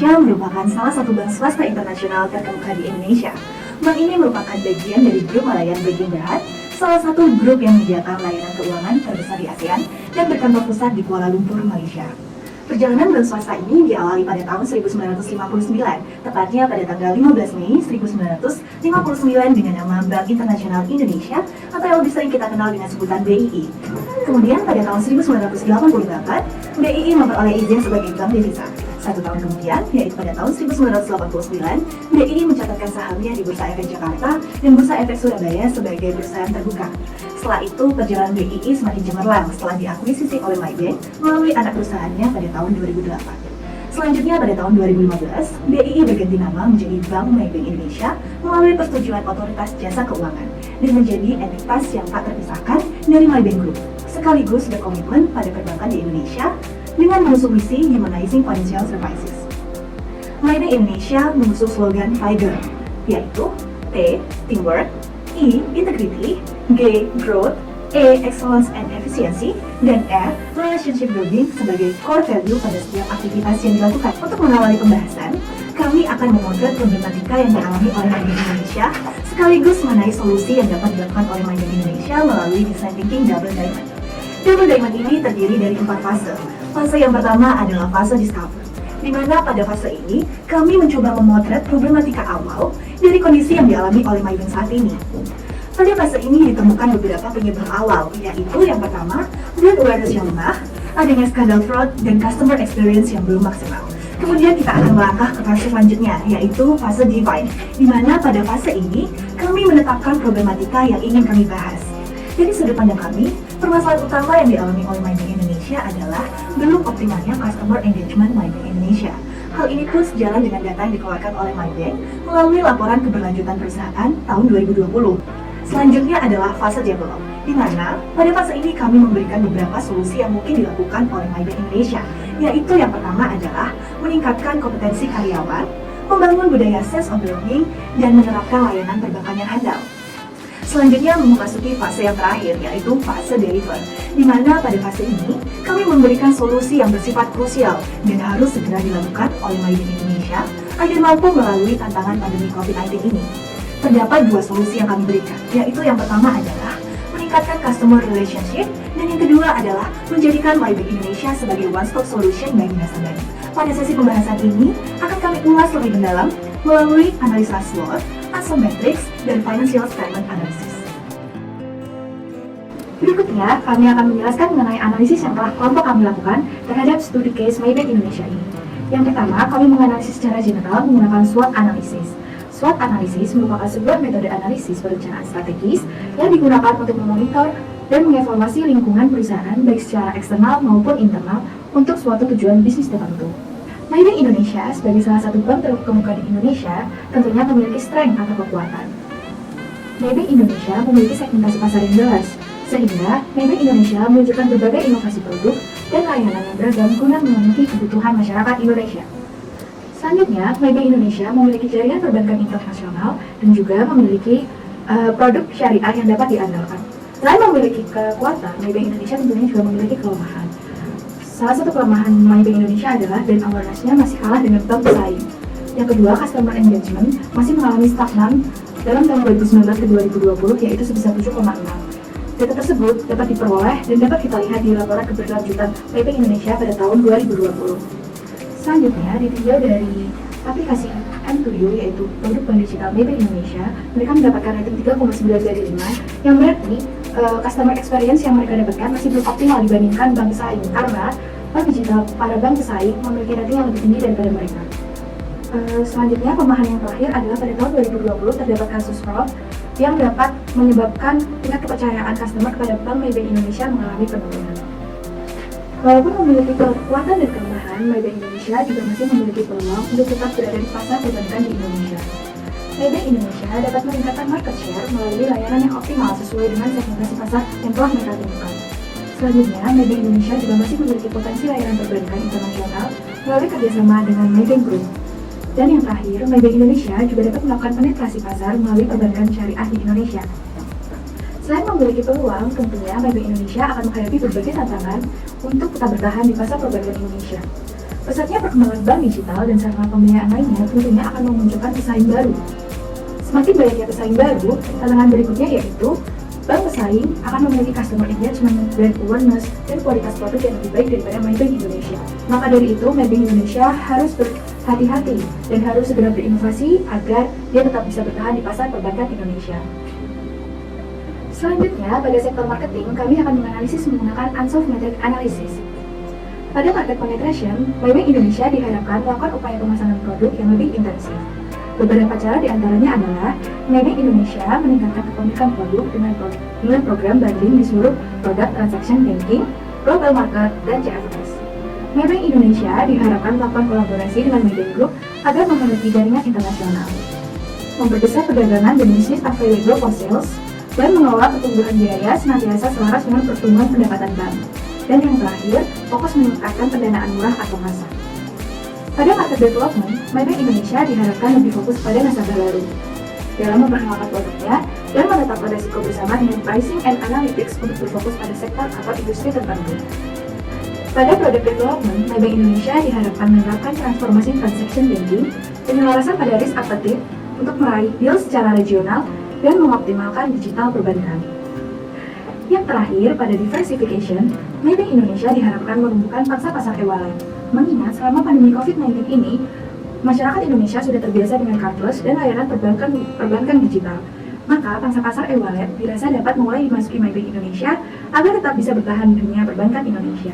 Indonesia merupakan salah satu bank swasta internasional terkemuka di Indonesia. Bank ini merupakan bagian dari grup Malayan Banking Berhad, salah satu grup yang menyediakan layanan keuangan terbesar di ASEAN dan berkantor pusat di Kuala Lumpur, Malaysia. Perjalanan bank swasta ini diawali pada tahun 1959, tepatnya pada tanggal 15 Mei 1959 dengan nama Bank Internasional Indonesia atau yang lebih sering kita kenal dengan sebutan BII. Kemudian pada tahun 1988, BII memperoleh izin sebagai bank devisa. 1 tahun kemudian, yaitu pada tahun 1989, BII mencatatkan sahamnya di Bursa Efek Jakarta dan Bursa Efek Surabaya sebagai bursa yang terbuka. Setelah itu, perjalanan BII semakin cemerlang setelah diakuisisi oleh Maybank melalui anak perusahaannya pada tahun 2008. Selanjutnya pada tahun 2015, BII berganti nama menjadi Bank Maybank Indonesia melalui persetujuan Otoritas Jasa Keuangan dan menjadi entitas yang tak terpisahkan dari Maybank Group, sekaligus berkomitmen pada perbankan di Indonesia dengan mengusung misi Humanizing Financial Services. Maybank Indonesia mengusung slogan TIGER, yaitu T. Teamwork, I. Integrity, G. Growth, E. Excellence and Efficiency, dan R. Relationship Building sebagai core value pada setiap aktivitas yang dilakukan. Untuk mengawali pembahasan, kami akan memotret problematika yang dialami oleh Maybank Indonesia, sekaligus mengenai solusi yang dapat dilakukan oleh Maybank Indonesia melalui Design Thinking Double Diamond. Double Diamond ini terdiri dari 4 fase. Fase yang pertama adalah fase Discover, di mana pada fase ini kami mencoba memotret problematika awal dari kondisi yang dialami oleh Maybank saat ini. Pada fase ini ditemukan beberapa penyebab awal, yaitu yang pertama, brand awareness yang lemah, adanya skandal fraud, dan customer experience yang belum maksimal. Kemudian kita akan melangkah ke fase selanjutnya, yaitu fase Define, di mana pada fase ini kami menetapkan problematika yang ingin kami bahas. Dari sudut pandang kami, permasalahan utama yang dialami oleh Maybank Indonesia adalah belum optimalnya customer engagement Maybank Indonesia. Hal ini pun sejalan dengan data yang dikeluarkan oleh Maybank melalui laporan keberlanjutan perusahaan tahun 2020. Selanjutnya adalah fase develop, di mana pada fase ini kami memberikan beberapa solusi yang mungkin dilakukan oleh Maybank Indonesia, yaitu yang pertama adalah meningkatkan kompetensi karyawan, membangun budaya sense of belonging, dan menerapkan layanan perbankan yang handal. Selanjutnya memasuki fase yang terakhir, yaitu fase deliver, di mana pada fase ini kami memberikan solusi yang bersifat krusial dan harus segera dilakukan oleh Maybank Indonesia agar mampu melalui tantangan pandemi COVID-19 ini. Terdapat 2 solusi yang kami berikan, yaitu yang pertama adalah meningkatkan customer relationship, dan yang kedua adalah menjadikan Maybank Indonesia sebagai one-stop solution bagi nasabah. Pada sesi pembahasan ini akan kami ulas lebih mendalam melalui analisa SWOT, asymmetrics, dan financial statement analysis. Berikutnya, kami akan menjelaskan mengenai analisis yang telah kelompok kami lakukan terhadap studi case Maybank Indonesia ini. Yang pertama, kami menganalisis secara general menggunakan SWOT analysis. SWOT analysis merupakan sebuah metode analisis perencanaan strategis yang digunakan untuk memonitor dan mengevaluasi lingkungan perusahaan baik secara eksternal maupun internal untuk suatu tujuan bisnis tertentu. Maybank Indonesia sebagai salah satu bank terkemuka di Indonesia tentunya memiliki strength atau kekuatan. Maybank Indonesia memiliki segmentasi pasar yang jelas, sehingga Maybank Indonesia meluncurkan berbagai inovasi produk dan layanan yang beragam guna memenuhi kebutuhan masyarakat Indonesia. Selanjutnya, Maybank Indonesia memiliki jaringan perbankan internasional dan juga memiliki produk syariah yang dapat diandalkan. Selain memiliki kekuatan, Maybank Indonesia tentunya juga memiliki kelemahan. Salah satu kelemahan Maybank Indonesia adalah brand awareness-nya masih kalah dengan bank pesaing. Yang kedua, customer engagement masih mengalami stagnan dalam tahun 2019 ke 2020, yaitu sebesar 7,6. Data tersebut dapat diperoleh dan dapat kita lihat di laporan keberlanjutan Maybank Indonesia pada tahun 2020. Selanjutnya, ditinjau dari aplikasi M2U, yaitu produk bank digital Maybank Indonesia, mereka mendapatkan rating 3,9 dari 5, yang berarti customer experience yang mereka dapatkan masih belum optimal dibandingkan bank pesaing, karena bank digital para bank pesaing memiliki rating yang lebih tinggi daripada mereka. Selanjutnya, pemahaman yang terakhir adalah pada tahun 2020 terdapat kasus fraud yang dapat menyebabkan tingkat kepercayaan customer kepada bank Maybank Indonesia mengalami penurunan. Walaupun memiliki kekuatan dan kelemahan, Maybank Indonesia juga masih memiliki peluang untuk tetap berada di pasar perbankan di Indonesia. Maybank Indonesia dapat meningkatkan market share melalui layanan yang optimal sesuai dengan segmentasi pasar yang telah mereka temukan. Selanjutnya, Maybank Indonesia juga masih memiliki potensi layanan perbankan internasional melalui kerjasama dengan Maybank Group. Dan yang terakhir, Maybank Indonesia juga dapat melakukan penetrasi pasar melalui perbankan syariah di Indonesia. Selain memiliki peluang, tentunya Maybank Indonesia akan menghadapi berbagai tantangan untuk tetap bertahan di pasar perbankan Indonesia. Pesatnya perkembangan bank digital dan sarana pembiayaan lainnya tentunya akan memunculkan pesaing baru. Semakin banyaknya pesaing baru, tantangan berikutnya yaitu bank pesaing akan memiliki customer engagement, brand awareness, dan kualitas produk yang lebih baik daripada MyBank Indonesia. Maka dari itu, MyBank Indonesia harus berhati-hati dan harus segera berinovasi agar dia tetap bisa bertahan di pasar perbankan Indonesia. Selanjutnya, pada sektor marketing, kami akan menganalisis menggunakan Unsolved Metric Analysis. Pada market penetration, MyBank Indonesia diharapkan melakukan upaya pemasaran produk yang lebih intensif. Beberapa cara diantaranya adalah MyBank Indonesia meningkatkan kepemilikan produk dengan program bundling di seluruh produk transaction banking, global market, dan CFS. MyBank Indonesia diharapkan melakukan kolaborasi dengan MyBank Group agar memiliki jaringan internasional, memperbesar perdagangan dan bisnis available for sales, dan mengelola pertumbuhan biaya senantiasa selaras dengan pertumbuhan pendapatan bank. Dan yang terakhir, fokus meningkatkan pendanaan murah atau MASA. Pada market development, MyBank Indonesia diharapkan lebih fokus pada nasabah baru dalam memperkenalkan produknya dan menetapkan risiko bersama dengan pricing and analytics untuk berfokus pada sektor atau industri tertentu. Pada product development, MyBank Indonesia diharapkan menerapkan transformasi transaction banking, penyelarasan pada risk appetite untuk meraih deal secara regional dan mengoptimalkan digital perbankan. Yang terakhir, pada diversification, MyBank Indonesia diharapkan menumbuhkan pangsa pasar e-wallet. Mengingat selama pandemi COVID-19 ini, masyarakat Indonesia sudah terbiasa dengan cardless dan layanan perbankan digital. Maka pangsa pasar e-wallet dirasa dapat mulai dimasuki MyBank Indonesia agar tetap bisa bertahan di dunia perbankan Indonesia.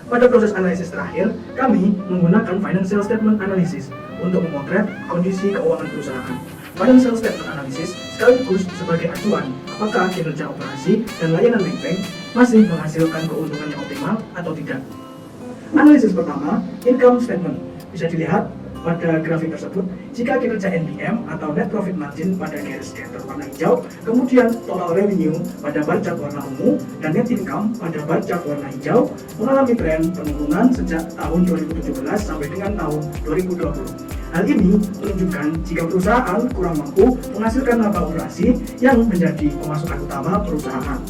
Pada proses analisis terakhir, kami menggunakan Financial Statement Analysis untuk memotret kondisi keuangan perusahaan. Financial Statement Analysis sekaligus sebagai acuan apakah kinerja operasi dan layanan MyBank masih menghasilkan keuntungan yang optimal atau tidak. Analisis pertama, Income Statement. Bisa dilihat pada grafik tersebut, jika kinerja NPM atau Net Profit Margin pada garis scatter warna hijau, kemudian Total Revenue pada bar chart warna ungu, dan Net Income pada bar chart warna hijau mengalami tren penurunan sejak tahun 2017 sampai dengan tahun 2020. Hal ini menunjukkan jika perusahaan kurang mampu menghasilkan laba operasi yang menjadi pemasukan utama perusahaan.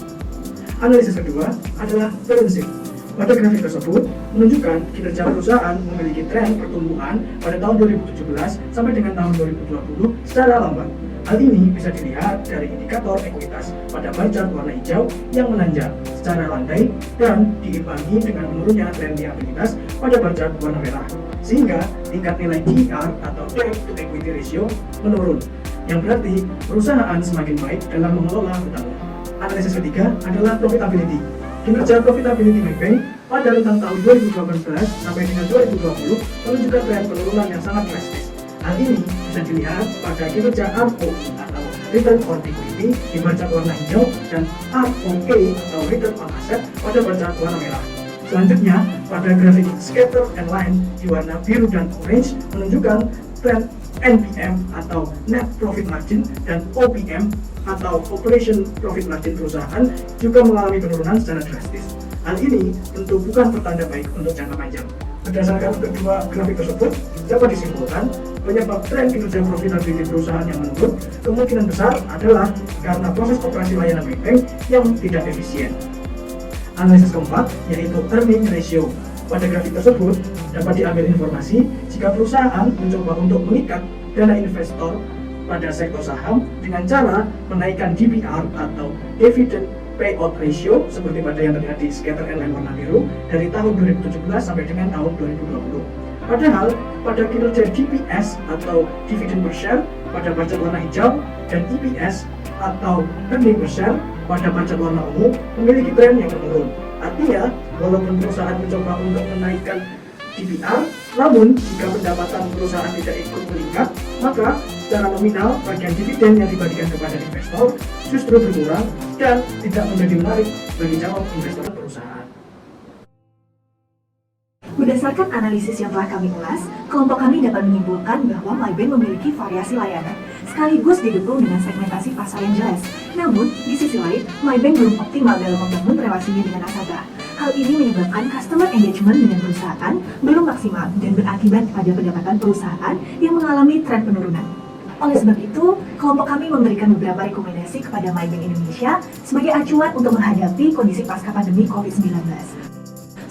Analisis kedua adalah balance sheet. Pada grafik tersebut menunjukkan kinerja perusahaan memiliki tren pertumbuhan pada tahun 2017 sampai dengan tahun 2020 secara lambat. Hal ini bisa dilihat dari indikator ekuitas pada bar chart warna hijau yang menanjak secara landai dan diimbangi dengan menurunnya tren liabilitas pada bar chart warna merah, sehingga tingkat nilai DER atau Debt to Equity Ratio menurun, yang berarti perusahaan semakin baik dalam mengelola hutangnya. Analisis ketiga adalah profitability. Kinerja profitability MyBank pada rentang tahun 2018 sampai dengan 2020 menunjukkan tren penurunan yang sangat drastis. Hal ini bisa dilihat pada kinerja ROE atau Return on Equity di bar chart warna hijau dan ROA atau Return on Asset pada bar chart warna merah. Selanjutnya, pada grafik scatter and line di warna biru dan orange menunjukkan tren NPM atau Net Profit Margin dan OPM atau Operation Profit Margin perusahaan juga mengalami penurunan secara drastis. Hal ini tentu bukan pertanda baik untuk jangka panjang. Berdasarkan kedua grafik tersebut, dapat disimpulkan penyebab tren kinerja profitability perusahaan yang menurun kemungkinan besar adalah karena proses operasi layanan MyBank yang tidak efisien. Analisis keempat yaitu earning ratio. Pada grafik tersebut dapat diambil informasi jika perusahaan mencoba untuk mengikat dana investor pada sektor saham dengan cara menaikkan DPR atau Dividend Payout Ratio seperti pada yang terlihat di scatter and line warna biru dari tahun 2017 sampai dengan tahun 2020. Padahal pada kinerja DPS atau Dividend per share pada bar chart warna hijau dan EPS atau Earning per share pada bar chart warna ungu memiliki tren yang menurun. Artinya, walaupun perusahaan mencoba untuk menaikkan DPR, namun jika pendapatan perusahaan tidak ikut meningkat, maka secara nominal bagian dividen yang dibagikan kepada investor justru berkurang dan tidak menjadi menarik bagi calon investor perusahaan. Berdasarkan analisis yang telah kami ulas, kelompok kami dapat menyimpulkan bahwa MyBank memiliki variasi layanan, sekaligus didukung dengan segmentasi pasar yang jelas. Namun, di sisi lain, MyBank belum optimal dalam membangun relasinya dengan nasabah. Hal ini menyebabkan customer engagement dengan perusahaan belum maksimal dan berakibat pada pendapatan perusahaan yang mengalami tren penurunan. Oleh sebab itu, kelompok kami memberikan beberapa rekomendasi kepada MyBank Indonesia sebagai acuan untuk menghadapi kondisi pasca pandemi COVID-19.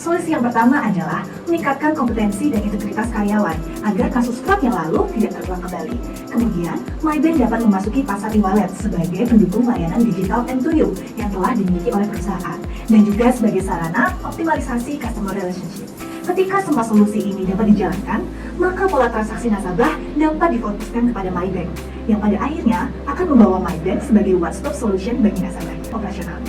Solusi yang pertama adalah meningkatkan kompetensi dan integritas karyawan agar kasus fraud yang lalu tidak terulang kembali. Kemudian, MyBank dapat memasuki pasar e-wallet sebagai pendukung layanan digital M2U yang telah dimiliki oleh perusahaan dan juga sebagai sarana optimalisasi customer relationship. Ketika semua solusi ini dapat dijalankan, maka pola transaksi nasabah dapat difokuskan kepada MyBank, yang pada akhirnya akan membawa MyBank sebagai one-stop solution bagi nasabah operasional.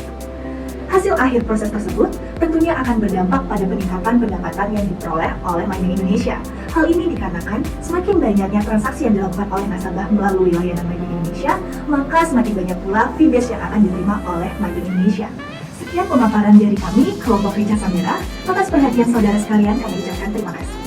Hasil akhir proses tersebut tentunya akan berdampak pada peningkatan pendapatan yang diperoleh oleh MyBank Indonesia. Hal ini dikarenakan semakin banyaknya transaksi yang dilakukan oleh nasabah melalui layanan MyBank Indonesia, maka semakin banyak pula fee base yang akan diterima oleh MyBank Indonesia. Sekian pemaparan dari kami, kelompok Richard Samira. Atas perhatian saudara sekalian, kami ucapkan terima kasih.